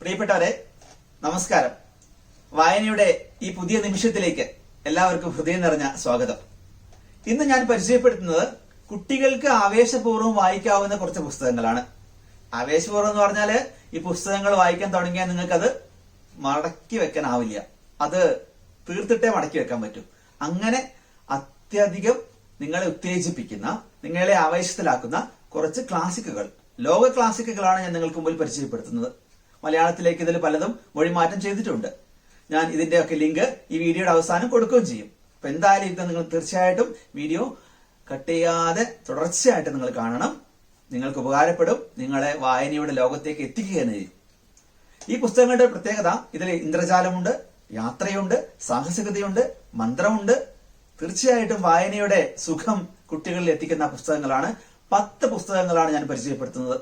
പ്രിയപ്പെട്ടവരെ, നമസ്കാരം. വായനയുടെ ഈ പുതിയ നിമിഷത്തിലേക്ക് എല്ലാവർക്കും ഹൃദയം നിറഞ്ഞ സ്വാഗതം. ഇന്ന് ഞാൻ പരിചയപ്പെടുത്തുന്നത് കുട്ടികൾക്ക് ആവേശപൂർവ്വം വായിക്കാവുന്ന കുറച്ച് പുസ്തകങ്ങളാണ്. ആവേശപൂർവ്വം എന്ന് പറഞ്ഞാല് ഈ പുസ്തകങ്ങൾ വായിക്കാൻ തുടങ്ങിയാൽ നിങ്ങൾക്കത് മടക്കി വെക്കാനാവില്ല. അത് തീർത്തിട്ടേ മടക്കി വെക്കാൻ പറ്റൂ. അങ്ങനെ അത്യധികം നിങ്ങളെ ഉത്തേജിപ്പിക്കുന്ന, നിങ്ങളെ ആവേശത്തിലാക്കുന്ന കുറച്ച് ക്ലാസിക്കുകൾ, ലോക ക്ലാസിക്കുകളാണ് ഞാൻ നിങ്ങൾക്ക് മുമ്പിൽ പരിചയപ്പെടുത്തുന്നത്. മലയാളത്തിലേക്ക് ഇതിൽ പലതും മൊഴിമാറ്റം ചെയ്തിട്ടുണ്ട്. ഞാൻ ഇതിന്റെയൊക്കെ ലിങ്ക് ഈ വീഡിയോയുടെ അവസാനം കൊടുക്കുകയും ചെയ്യും. അപ്പൊ എന്തായാലും ഇത് നിങ്ങൾ തീർച്ചയായിട്ടും വീഡിയോ കട്ട് ചെയ്യാതെ തുടർച്ചയായിട്ട് നിങ്ങൾ കാണണം. നിങ്ങൾക്ക് ഉപകാരപ്പെടും. നിങ്ങളെ വായനയുടെ ലോകത്തേക്ക് എത്തിക്കുക തന്നെ ചെയ്യും. ഈ പുസ്തകങ്ങളുടെ പ്രത്യേകത, ഇതിൽ ഇന്ദ്രജാലമുണ്ട്, യാത്രയുണ്ട്, സാഹസികതയുണ്ട്, മന്ത്രമുണ്ട്. തീർച്ചയായിട്ടും വായനയുടെ സുഖം കുട്ടികളിൽ എത്തിക്കുന്ന പുസ്തകങ്ങളാണ്. 10 പുസ്തകങ്ങളാണ് ഞാൻ പരിചയപ്പെടുത്തുന്നത്.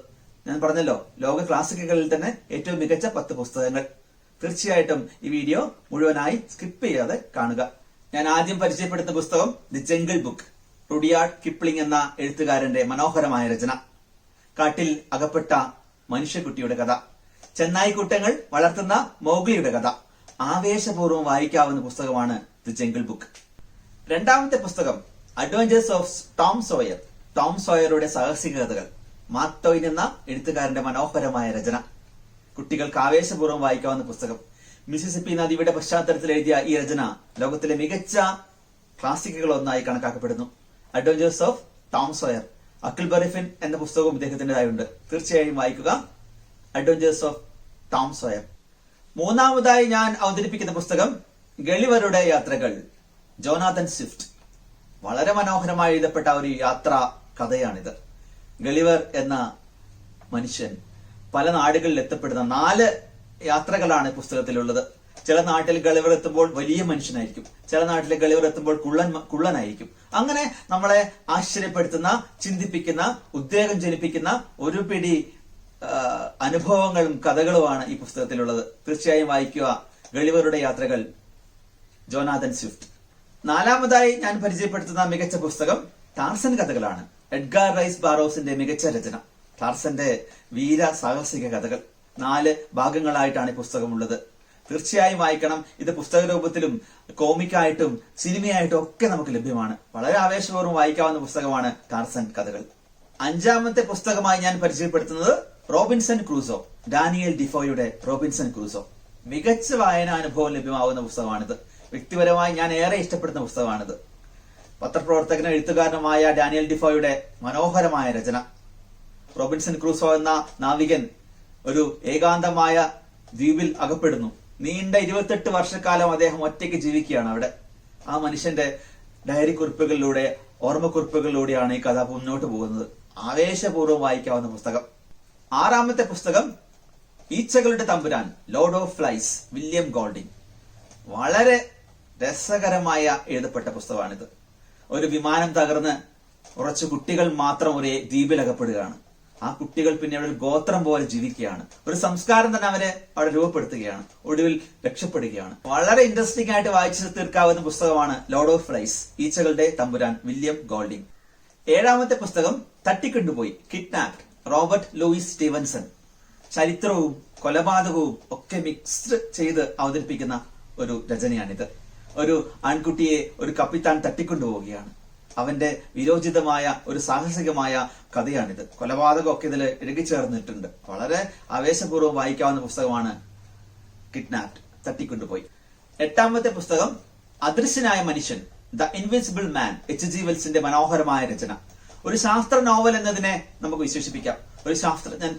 ഞാൻ പറഞ്ഞല്ലോ, ലോക ക്ലാസിക്കുകളിൽ തന്നെ ഏറ്റവും മികച്ച 10 പുസ്തകങ്ങൾ. തീർച്ചയായിട്ടും ഈ വീഡിയോ മുഴുവനായി സ്കിപ്പ് ചെയ്യാതെ കാണുക. ഞാൻ ആദ്യം പരിചയപ്പെടുത്തുന്ന പുസ്തകം the jungle book, Rudyard Kipling എന്ന എഴുത്തുകാരന്റെ മനോഹരമായ രചന. കാട്ടിൽ അകപ്പെട്ട മനുഷ്യക്കുട്ടിയുടെ കഥ, ചെന്നായിക്കൂട്ടങ്ങൾ വളർത്തുന്ന മൗഗ്ലിയുടെ കഥ. ആവേശപൂർവ്വം വായിക്കാവുന്ന പുസ്തകമാണ് ദി ജംഗിൾ ബുക്ക്. രണ്ടാമത്തെ പുസ്തകം adventures of Tom Sawyer, Tom സോയറുടെ സാഹസിക കഥകൾ. മാർക്ക് ട്വൈൻ എന്ന എഴുത്തുകാരന്റെ മനോഹരമായ രചന. കുട്ടികൾക്ക് ആവേശപൂർവ്വം വായിക്കാവുന്ന പുസ്തകം. മിസിസിപ്പി നദിയുടെ പശ്ചാത്തലത്തിൽ എഴുതിയ ഈ രചന ലോകത്തിലെ മികച്ച ക്ലാസിക്കുകളൊന്നായി കണക്കാക്കപ്പെടുന്നു. Adventures of Tom Sawyer. Huckleberry Finn എന്ന പുസ്തകവും ഇദ്ദേഹത്തിന്റേതായുണ്ട്. തീർച്ചയായും വായിക്കുക അഡ്വഞ്ചേഴ്സ് ഓഫ് ടോം സോയർ. മൂന്നാമതായി ഞാൻ അവതരിപ്പിക്കുന്ന പുസ്തകം ഗളിവറുടെ യാത്രകൾ, ജോനാഥൻ സ്വിഫ്റ്റ്. വളരെ മനോഹരമായി എഴുതപ്പെട്ട ഒരു യാത്രാ കഥയാണിത്. ഗളിവർ എന്ന മനുഷ്യൻ പല നാടുകളിൽ എത്തപ്പെടുന്ന 4 യാത്രകളാണ് പുസ്തകത്തിലുള്ളത്. ചില നാട്ടിൽ ഗളിവർ എത്തുമ്പോൾ വലിയ മനുഷ്യനായിരിക്കും, ചില നാട്ടിൽ ഗളിവർ എത്തുമ്പോൾ കുള്ളനായിരിക്കും. അങ്ങനെ നമ്മളെ ആശ്ചര്യപ്പെടുത്തുന്ന, ചിന്തിപ്പിക്കുന്ന, ഉദ്വേഗം ജനിപ്പിക്കുന്ന ഒരു പിടി അനുഭവങ്ങളും കഥകളുമാണ് ഈ പുസ്തകത്തിലുള്ളത്. തീർച്ചയായും വായിക്കുക ഗളിവറുടെ യാത്രകൾ, ജോനാഥൻ സ്വിഫ്റ്റ്. നാലാമതായി ഞാൻ പരിചയപ്പെടുത്തുന്ന മികച്ച പുസ്തകം ടാർസൻ കഥകളാണ്. എഡ്ഗാർ റൈസ് ബാറോസിന്റെ മികച്ച രചന, ടാർസന്റെ വീര സാഹസിക കഥകൾ. 4 ഭാഗങ്ങളായിട്ടാണ് ഈ പുസ്തകമുള്ളത്. തീർച്ചയായും വായിക്കണം. ഇത് പുസ്തക രൂപത്തിലും കോമിക്കായിട്ടും സിനിമയായിട്ടും ഒക്കെ നമുക്ക് ലഭ്യമാണ്. വളരെ ആവേശപൂർവ്വം വായിക്കാവുന്ന പുസ്തകമാണ് ടാർസൻ കഥകൾ. 5ാമത്തെ പുസ്തകമായി ഞാൻ പരിചയപ്പെടുത്തുന്നത് റോബിൻസൺ ക്രൂസോ, ഡാനിയൽ ഡിഫോയുടെ റോബിൻസൺ ക്രൂസോ. മികച്ച വായനാ അനുഭവം ലഭ്യമാവുന്ന പുസ്തകമാണിത്. വ്യക്തിപരമായി ഞാൻ ഏറെ ഇഷ്ടപ്പെടുന്ന പുസ്തകമാണിത്. പത്രപ്രവർത്തകനും എഴുത്തുകാരനുമായ ഡാനിയൽ ഡിഫോയുടെ മനോഹരമായ രചന. റോബിൻസൺ ക്രൂസോ എന്ന നാവികൻ ഒരു ഏകാന്തമായ ദ്വീപിൽ അകപ്പെടുന്നു. നീണ്ട 28 വർഷക്കാലം അദ്ദേഹം ഒറ്റയ്ക്ക് ജീവിക്കുകയാണ് അവിടെ. ആ മനുഷ്യന്റെ ഡയറി കുറിപ്പുകളിലൂടെ, ഓർമ്മക്കുറിപ്പുകളിലൂടെയാണ് ഈ കഥ മുന്നോട്ട് പോകുന്നത്. ആവേശപൂർവ്വം വായിക്കാവുന്ന പുസ്തകം. 6ാമത്തെ പുസ്തകം ഈച്ചകളുടെ തമ്പുരാൻ, Lord of flies, William Golding. വളരെ രസകരമായ എഴുതപ്പെട്ട പുസ്തകമാണിത്. ഒരു വിമാനം തകർന്ന് കുറച്ച് കുട്ടികൾ മാത്രം ഒരു ദ്വീപിൽ അകപ്പെടുകയാണ്. ആ കുട്ടികൾ പിന്നെ ഒരു ഗോത്രം പോലെ ജീവിക്കുകയാണ്. ഒരു സംസ്കാരം തന്നെ അവരെ അവിടെ രൂപപ്പെടുത്തുകയാണ്. ഒടുവിൽ രക്ഷപ്പെടുകയാണ്. വളരെ ഇൻട്രസ്റ്റിംഗ് ആയിട്ട് വായിച്ചു തീർക്കാവുന്ന പുസ്തകമാണ് Lord of flies, ഈച്ചകളുടെ Thampuran, William Golding. 7ാമത്തെ പുസ്തകം തട്ടിക്കൊണ്ടുപോയി, കിഡ്നാപ്ഡ്, റോബർട്ട് ലൂയിസ് സ്റ്റീവൻസൺ. ചരിത്രവും കൊലപാതകവും ഒക്കെ മിക്സ്ഡ് ചെയ്ത് അവതരിപ്പിക്കുന്ന ഒരു രചനയാണിത്. ഒരു ആൺകുട്ടിയെ ഒരു കപ്പിത്താൻ തട്ടിക്കൊണ്ടുപോവുകയാണ്. അവന്റെ വിരോചിതമായ ഒരു സാഹസികമായ കഥയാണിത്. കൊലപാതകമൊക്കെ ഇതിൽ ഇഴുകിച്ചേർന്നിട്ടുണ്ട്. വളരെ ആവേശപൂർവ്വം വായിക്കാവുന്ന പുസ്തകമാണ് കിഡ്നാപ്ഡ്, തട്ടിക്കൊണ്ടുപോയി. 8ാമത്തെ പുസ്തകം അദൃശ്യനായ മനുഷ്യൻ, ദ ഇൻവിസിബിൾ മാൻ, H.G. വെൽസിന്റെ മനോഹരമായ രചന. ഒരു ശാസ്ത്ര നോവൽ എന്നതിനെ നമുക്ക് വിശേഷിപ്പിക്കാം. ഒരു ശാസ്ത്രജ്ഞൻ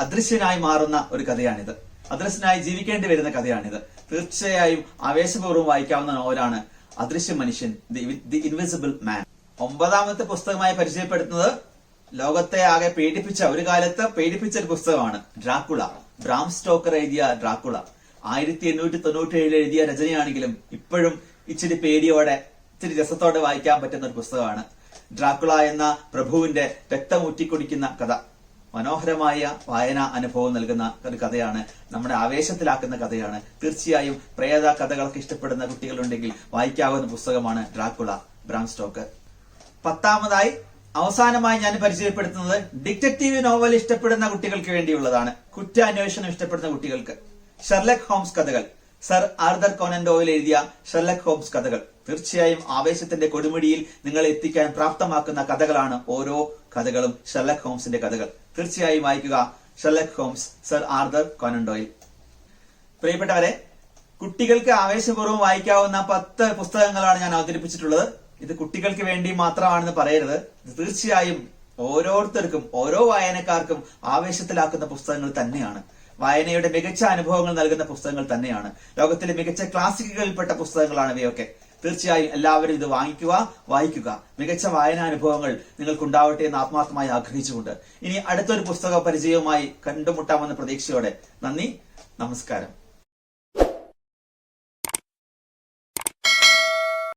അദൃശ്യനായി മാറുന്ന ഒരു കഥയാണിത്. അദൃശ്യനായി ജീവിക്കേണ്ടി വരുന്ന കഥയാണിത്. തീർച്ചയായും ആവേശപൂർവ്വം വായിക്കാവുന്ന നോവലാണ് അദൃശ്യ മനുഷ്യൻ, ദി ഇൻവിസിബിൾ മാൻ. 9ാമത്തെ പുസ്തകമായി പരിചയപ്പെടുത്തുന്നത് ലോകത്തെ ആകെ ഒരു കാലത്ത് പേടിപ്പിച്ച ഒരു പുസ്തകമാണ് ഡ്രാക്കുള, ബ്രാം സ്റ്റോക്കർ എഴുതിയ ഡ്രാക്കുള. 1897 എഴുതിയ രചനയാണെങ്കിലും ഇപ്പോഴും ഇച്ചിരി പേടിയോടെ, ഇച്ചിരി രസത്തോടെ വായിക്കാൻ പറ്റുന്ന ഒരു പുസ്തകമാണ്. ഡ്രാക്കുള എന്ന പ്രഭുവിന്റെ രക്തമൂറ്റിക്കുടിക്കുന്ന കഥ. മനോഹരമായ വായനാ അനുഭവം നൽകുന്ന ഒരു കഥയാണ്. നമ്മുടെ ആവേശത്തിലാക്കുന്ന കഥയാണ്. തീർച്ചയായും പ്രേത കഥകളൊക്കെ ഇഷ്ടപ്പെടുന്ന കുട്ടികളുണ്ടെങ്കിൽ വായിക്കാവുന്ന പുസ്തകമാണ് ഡ്രാക്കുള, ബ്രാം സ്റ്റോക്കർ. 10ാമതായി അവസാനമായി ഞാൻ പരിചയപ്പെടുത്തുന്നത് ഡിറ്റക്റ്റീവ് നോവൽ ഇഷ്ടപ്പെടുന്ന കുട്ടികൾക്ക് വേണ്ടിയുള്ളതാണ്. കുറ്റാന്വേഷണം ഇഷ്ടപ്പെടുന്ന കുട്ടികൾക്ക്. ഷെർലക് ഹോംസ് കഥകൾ. സർ ആർതർ കോനൻ ഡോയിൽ എഴുതിയ ഷെർലക് ഹോംസ് കഥകൾ തീർച്ചയായും ആവേശത്തിന്റെ കൊടുമുടിയിൽ നിങ്ങളെ എത്തിക്കാൻ പ്രാപ്തമാക്കുന്ന കഥകളാണ് ഓരോ കഥകളും. ഷെർലക് ഹോംസിന്റെ കഥകൾ തീർച്ചയായും വായിക്കുക. Sherlock Holmes, sir Arthur Conan Doyle. പ്രിയപ്പെട്ടവരെ, കുട്ടികൾക്ക് ആവേശപൂർവ്വം വായിക്കാവുന്ന 10 പുസ്തകങ്ങളാണ് ഞാൻ അവതരിപ്പിച്ചിട്ടുള്ളത്. ഇത് കുട്ടികൾക്ക് വേണ്ടി മാത്രമാണെന്ന് പറയരുത്. ഇത് തീർച്ചയായും ഓരോരുത്തർക്കും, ഓരോ വായനക്കാർക്കും ആവേശത്തിലാക്കുന്ന പുസ്തകങ്ങൾ തന്നെയാണ്. വായനയുടെ മികച്ച അനുഭവങ്ങൾ നൽകുന്ന പുസ്തകങ്ങൾ തന്നെയാണ്. ലോകത്തിലെ മികച്ച ക്ലാസിക്കുകളിൽപ്പെട്ട പുസ്തകങ്ങളാണ് ഇവയൊക്കെ. തീർച്ചയായും എല്ലാവരും ഇത് വാങ്ങിക്കുക, വായിക്കുക. മികച്ച വായനാനുഭവങ്ങൾ നിങ്ങൾക്കുണ്ടാവട്ടെ എന്ന് ആത്മാർത്ഥമായി ആഗ്രഹിച്ചുകൊണ്ട് ഇനി അടുത്തൊരു പുസ്തക പരിചയവുമായി കണ്ടുമുട്ടാമെന്ന പ്രതീക്ഷയോടെ നന്ദി, നമസ്കാരം.